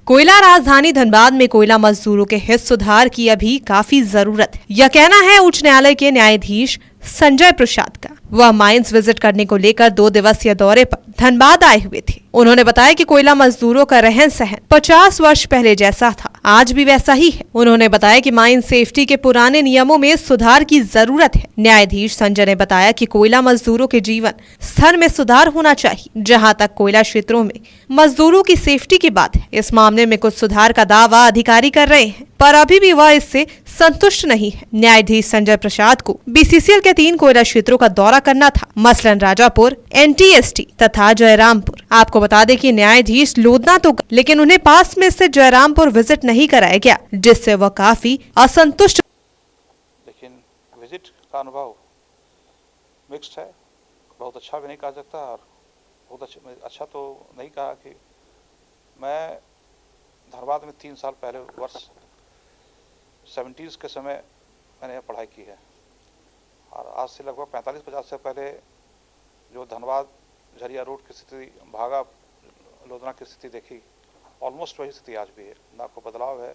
कोयला राजधानी धनबाद में कोयला मजदूरों के हित सुधार की अभी काफी जरूरत है, यह कहना है उच्च न्यायालय के न्यायाधीश संजय प्रसाद का। वह माइंस विजिट करने को लेकर 2 दिवसीय दौरे पर धनबाद आए हुए थे। उन्होंने बताया कि कोयला मजदूरों का रहन सहन 50 वर्ष पहले जैसा था, आज भी वैसा ही है। उन्होंने बताया कि माइन सेफ्टी के पुराने नियमों में सुधार की जरूरत है। न्यायाधीश संजय ने बताया कि कोयला मजदूरों के जीवन स्तर में सुधार होना चाहिए। जहां तक कोयला क्षेत्रों में मजदूरों की सेफ्टी की बात है, इस मामले में कुछ सुधार का दावा अधिकारी कर रहे हैं, पर अभी भी वह इससे संतुष्ट नहीं है। न्यायाधीश संजय प्रसाद को बीसीसीएल के 3 कोयला क्षेत्रों का दौरा करना था, मसलन राजापुर, एनटीएसटी तथा जयरामपुर। आपको बता दें कि न्यायाधीश लोधना तो गए, लेकिन उन्हें पास में से जयरामपुर विजिट नहीं कराया गया, जिससे वह काफी असंतुष्ट। लेकिन विजिट का अनुभव मिक्स्ड है, बहुत अच्छा भी नहीं कहा सकता और बहुत अच्छा तो नहीं कहा। कि मैं धनबाद में 3 साल पहले वर्ष 70s के समय मैंने पढ़ाई की है और आज से लगभग 45-50 से पहले जो धनबाद झरिया रोड की स्थिति, भागा लोधना की स्थिति देखी, ऑलमोस्ट वही स्थिति आज भी है। ना कोई बदलाव है,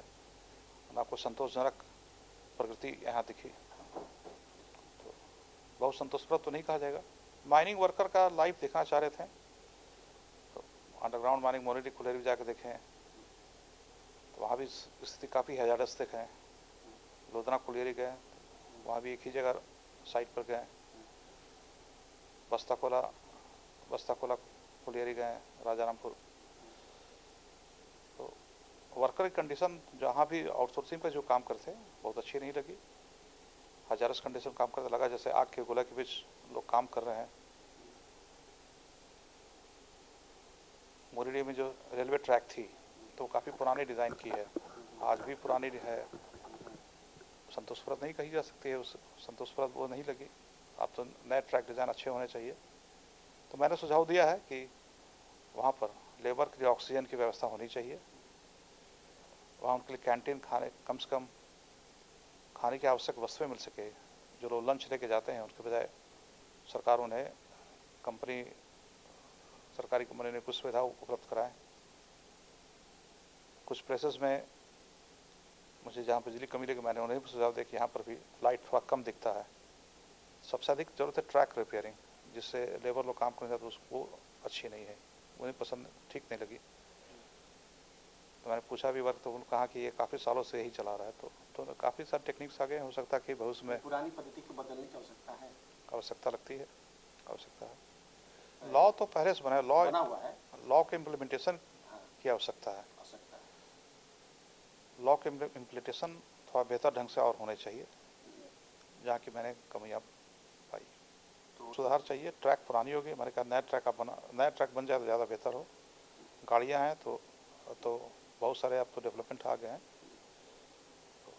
ना कोई संतोषजनक प्रगति यहाँ दिखी। तो बहुत संतोषप्रद तो नहीं कहा जाएगा। माइनिंग वर्कर का लाइफ देखना चाह रहे थे तो अंडरग्राउंड माइनिंग मोरिटी खुलेरी जाकर देखें तो वहाँ भी स्थिति काफ़ी हैजार्डस देखें। लोधना कुलियरी गए, वहाँ भी एक ही जगह साइट पर गए। बस्ताकोला कुलियरी गए, राजारामपुर। तो वर्कर की कंडीशन जहाँ भी आउटसोर्सिंग पर जो काम करते बहुत अच्छी नहीं लगी। हजारस कंडीशन काम करते लगा जैसे आग के गोला के बीच लोग काम कर रहे हैं। मोरिडी में जो रेलवे ट्रैक थी तो काफ़ी पुरानी डिज़ाइन की है, आज भी पुरानी है, संतोषप्रद नहीं कही जा सकती है। उस संतोषप्रद वो नहीं लगी। अब तो नए ट्रैक डिज़ाइन अच्छे होने चाहिए। तो मैंने सुझाव दिया है कि वहाँ पर लेबर के लिए ऑक्सीजन की व्यवस्था होनी चाहिए। वहाँ उनके लिए कैंटीन, खाने कम से कम खाने की आवश्यक वस्तुएं मिल सके। जो लोग लंच लेके जाते हैं उनके बजाय सरकार उन्हें सरकारी कंपनी ने कुछ सुविधा उपलब्ध कराएं। कुछ प्लेसेस में मुझे जहाँ बिजली कमी लगी, मैंने उन्हें भी सुझाव दिया कि यहाँ पर भी लाइट थोड़ा कम दिखता है। सबसे अधिक जरूरत है ट्रैक रिपेयरिंग, जिससे लेबर लोग काम करने जाते हैं, उसको अच्छी नहीं है, मुझे पसंद ठीक नहीं लगी। तो मैंने पूछा भी वर्क, तो उन्होंने कहा कि ये काफ़ी सालों से यही चला रहा है। तो काफ़ी सारे टेक्निक्स आ गए, हो सकता है कि भविष्य में पुरानी पद्धति को बदलने की आवश्यकता लगती है, आवश्यकता है। लॉ तो पहले से बना है, लॉ के इम्प्लीमेंटेशन की आवश्यकता है। लॉ के इम्प्लीमेंटेशन थोड़ा बेहतर ढंग से और होने चाहिए, जहाँ की मैंने कमियाँ पाई। तो सुधार चाहिए। ट्रैक पुरानी होगी, मैंने कहा नया ट्रैक बन जाए तो ज़्यादा बेहतर हो। गाड़ियाँ हैं तो बहुत सारे अब तो डेवलपमेंट आ गए हैं। तो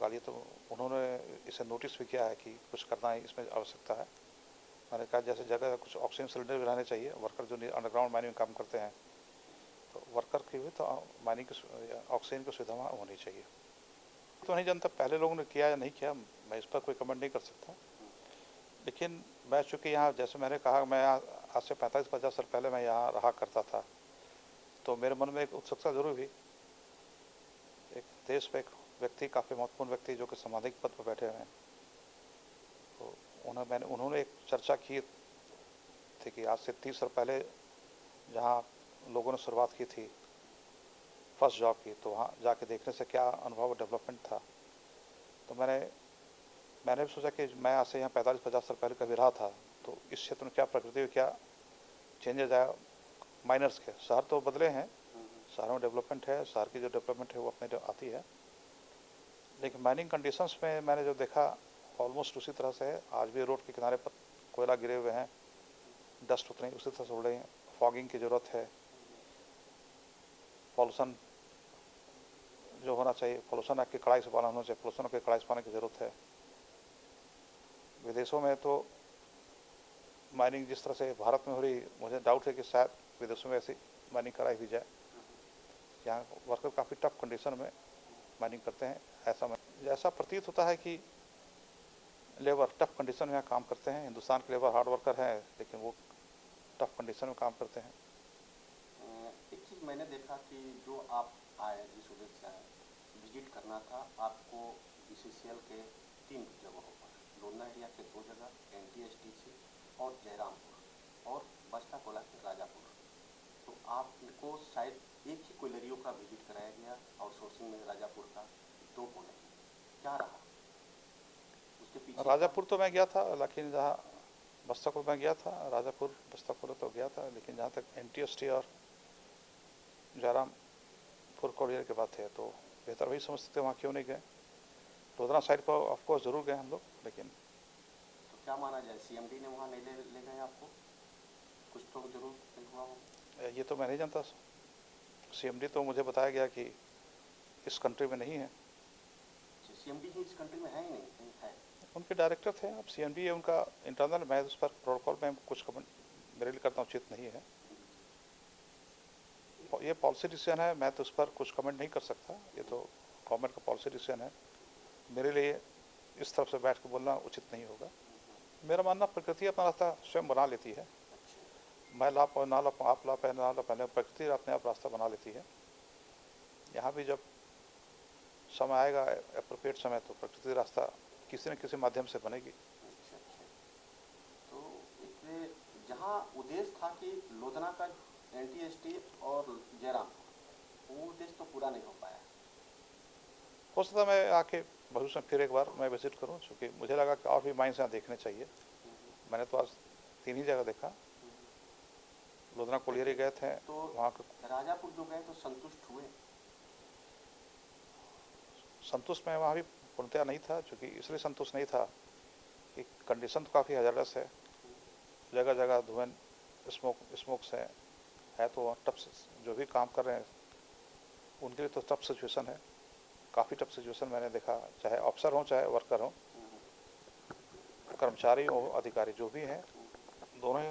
गाड़ियाँ तो उन्होंने इसे नोटिस भी किया है कि कुछ करना है, इसमें आवश्यकता है। मैंने कहा जैसे जगह कुछ ऑक्सीजन सिलेंडर भी रहने चाहिए। वर्कर जो अंडरग्राउंड माइनिंग में काम करते हैं तो वर्कर की भी तो माइनिंग की ऑक्सीजन की सुविधा होनी चाहिए। तो नहीं जानता पहले लोगों ने किया या नहीं किया, मैं इस पर कोई कमेंट नहीं कर सकता। लेकिन मैं चूँकि यहाँ, जैसे मैंने कहा, मैं आज से 45-50 साल पहले मैं यहाँ रहा करता था, तो मेरे मन में एक उत्सुकता जरूर हुई। एक देश में एक व्यक्ति, काफ़ी महत्वपूर्ण व्यक्ति जो कि सामाजिक पद पर बैठे हुए हैं, तो उन्होंने एक चर्चा की थी कि आज से 30 साल पहले जहाँ लोगों ने शुरुआत की थी फर्स्ट जॉब की, तो वहाँ जाके देखने से क्या अनुभव डेवलपमेंट था। तो मैंने भी सोचा कि मैं आज से यहाँ 45-50 साल पहले कभी रहा था, तो इस क्षेत्र में क्या प्रकृति में क्या चेंजेज आया माइनर्स के। शहर तो बदले हैं, शहरों में डेवलपमेंट है, शहर की जो डेवलपमेंट है वो अपने आती है, लेकिन माइनिंग कंडीशंस में मैंने जो देखा ऑलमोस्ट उसी तरह से है। आज भी रोड के किनारे पर कोयला गिरे हुए हैं, डस्ट उतनी उसी तरह से उड़ रही है। फॉगिंग की ज़रूरत है। पॉल्यूशन जो होना चाहिए, पॉल्यूशन एक्ट की कड़ाई से पालन होना चाहिए, पॉल्यूशन की कड़ाई से पाने की ज़रूरत है। विदेशों में तो माइनिंग जिस तरह से भारत में हो रही, मुझे डाउट है कि शायद विदेशों में ऐसी माइनिंग कराई भी जाए। यहाँ वर्कर काफ़ी टफ कंडीशन में माइनिंग करते हैं, ऐसा प्रतीत होता है कि लेबर टफ कंडीशन में यहाँ काम करते हैं। हिंदुस्तान के लेबर हार्ड वर्कर हैं, लेकिन वो टफ कंडीशन में काम करते हैं। एक चीज़ मैंने देखा कि जो आप आए जिस उद्देश्य से आए, विजिट करना था आपको बीसीसीएल के 3 जगहों पर, लोधना एरिया के 2 जगह, एनटीएसटीसी और जयरामपुर और बस्ता कोला के राजापुर। तो आपको शायद एक ही कोयलरियों का विजिट कराया गया आउटसोर्सिंग में राजापुर का, 2 को नहीं। क्या रहा उसके पीछे? राजापुर तो मैं गया था, लेकिन जहाँ बस्तापुर में गया था, राजापुर बस्तापुर तो गया था, लेकिन जहाँ तक एनटीएसटी और जयरामपुर कोरियर के बात है तो बेहतर वही समझ सकते वहाँ क्यों नहीं गए। लोधना साइड पर ऑफकोर्स जरूर गए हम लोग, लेकिन तो क्या माना जाए, सीएमडी ने वहाँ नहीं ले गए आपको? कुछ तो जरूर नहीं हुआ हो। ये तो मैं नहीं जानता। सीएमडी तो मुझे बताया गया कि इस कंट्री में नहीं है। सीएमडी ही इस कंट्री में है ही नहीं, कहीं है? उनके डायरेक्टर थे, अब सीएमडी है उनका इंटरनल, मैं उस पर प्रोटोकॉल में कुछ कमेंट मेरे लिए करना उचित नहीं है। ये पॉलिसी डिसीजन है, मैं तो उस पर कुछ कमेंट नहीं कर सकता। ये तो गवर्नमेंट का पॉलिसी डिसीजन है, मेरे लिए इस तरफ से बैठ के बोलना उचित नहीं होगा। मेरा मानना प्रकृति अपना रास्ता स्वयं बना लेती है। मैं ला पाऊँ ना ला पाऊँ, आप ला पाए ना ला पाए, प्रकृति अपने आप रास्ता बना लेती है। यहाँ भी जब समय आएगा, एप्रोप्रिएट समय, तो प्रकृति रास्ता किसी न किसी माध्यम से बनेगी। अच्छा। तो एक जहाँ उद्देश्य था कि लोधना का एनटीएसटी और जयराम, वो उद्देश्य तो पूरा नहीं हो पाया। हो सकता है मैं आके भविष्य में फिर एक बार मैं विजिट करूँ, क्योंकि मुझे लगा कि और भी माइंस यहाँ देखने चाहिए। मैंने तो आज 3 ही जगह देखा। लोधना कोलियरी गए थे, तो वहाँ का राजापुर जो गए तो संतुष्ट हुए? संतुष्ट मैं वहाँ भी पूर्णतया नहीं था, क्योंकि इसलिए संतुष्ट नहीं था कि कंडीशन तो काफ़ी हजारस है, जगह जगह धुएं, स्मोक से है, तो टफ जो भी काम कर रहे हैं उनके लिए तो टफ सिचुएशन है, काफ़ी टफ सिचुएशन मैंने देखा। चाहे अफसर हो चाहे वर्कर हो, कर्मचारी हो अधिकारी जो भी हैं, दोनों ही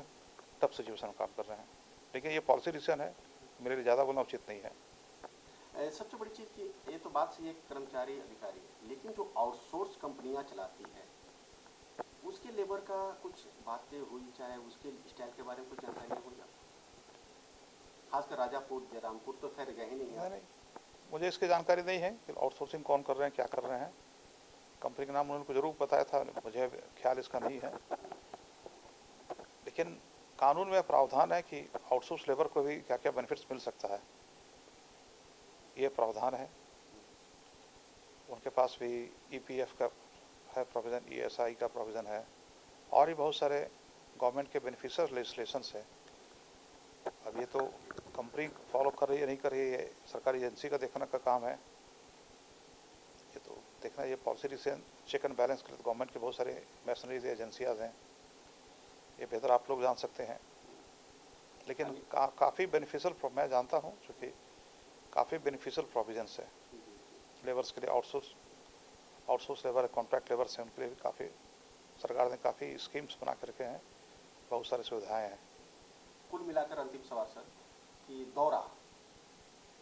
टफ सिचुएशन में काम कर रहे हैं। लेकिन ये पॉलिसी डिसीजन है, मेरे लिए ज़्यादा बोलना उचित नहीं है। सबसे बड़ी चीज़ कि ये तो बात सही है, कर्मचारी अधिकारी, लेकिन जो आउटसोर्स कंपनियां चलाती है उसके लेबर का कुछ बातें हुई, चाहे उसके स्टाइल के बारे में कुछ जानकारी हो जाए? खासकर राजापुर जयरामपुर तो खैर गए ही नहीं है। नहीं, मुझे इसकी जानकारी नहीं है कि आउटसोर्सिंग कौन कर रहे हैं, क्या कर रहे हैं। कंपनी का नाम उन्होंने जरूर बताया था, मुझे ख्याल इसका नहीं है। लेकिन कानून में प्रावधान है कि आउटसोर्स लेबर को भी क्या क्या बेनिफिट्स मिल सकता है, ये प्रावधान है। उनके पास भी ईपीएफ का है प्रोविज़न, ईएसआई का प्रोविज़न है, और भी बहुत सारे गवर्नमेंट के बेनिफिशियल लेजिस्लेशंस है। अब ये तो कंपनी फॉलो कर रही है नहीं कर रही है, सरकारी एजेंसी का देखने का काम है। ये तो देखना, ये policy decision check and balance के गवर्नमेंट के बहुत सारे मैशनरीज एजेंसियाज हैं, ये बेहतर आप लोग जान सकते हैं। लेकिन काफ़ी बेनिफिशियल मैं जानता हूँ, चूँकि काफ़ी बेनिफिशियल प्रोविजंस है लेबर्स के लिए। आउटसोर्स लेबर, कॉन्ट्रैक्ट लेबर्स हैं, उनके लिए भी काफ़ी सरकार ने काफ़ी स्कीम्स बना के रखे हैं, बहुत सारी सुविधाएं हैं। कुल मिलाकर अंतिम सवाल सर, कि दौरा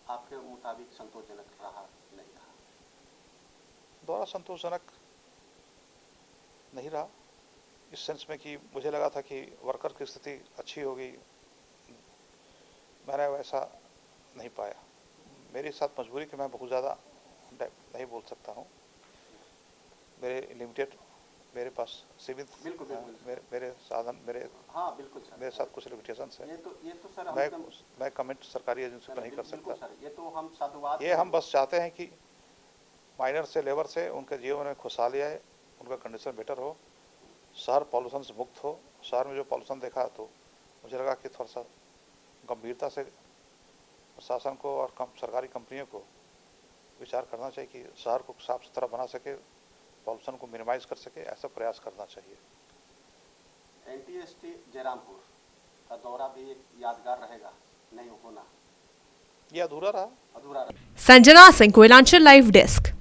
आपके मुताबिक संतोषजनक रहा नहीं रहा? दौरा संतोषजनक नहीं रहा, इस सेंस में कि मुझे लगा था कि वर्कर की स्थिति अच्छी होगी, मैंने वैसा नहीं पाया। मेरे साथ मजबूरी कि मैं बहुत ज़्यादा नहीं बोल सकता हूँ, मेरे पास सीमित बिल्कुल। मेरे साधन, हाँ बिल्कुल सर, मेरे साथ कुछ लिमिटेशंस है। ये तो सर मैं कमेंट सरकारी एजेंसी पर नहीं कर सकता। सर, ये तो हम साधुवाद, ये हम बस चाहते हैं कि माइनर से लेबर से उनके जीवन में खुशहाली आए, उनका कंडीशन बेटर हो, शहर पॉल्यूशन से मुक्त हो। शहर में जो पॉल्यूशन देखा तो मुझे लगा कि थोड़ा सा गंभीरता से प्रशासन को और सरकारी कंपनियों को विचार करना चाहिए कि शहर को साफ सुथरा बना सके, पॉल्यूशन को मिनिमाइज कर सके, ऐसा प्रयास करना चाहिए। एनटीएसटी जयरामपुर का दौरा भी एक यादगार रहेगा, नहीं होना, ये अधूरा रहा। Sanjana Singh, Koylanchal live desk.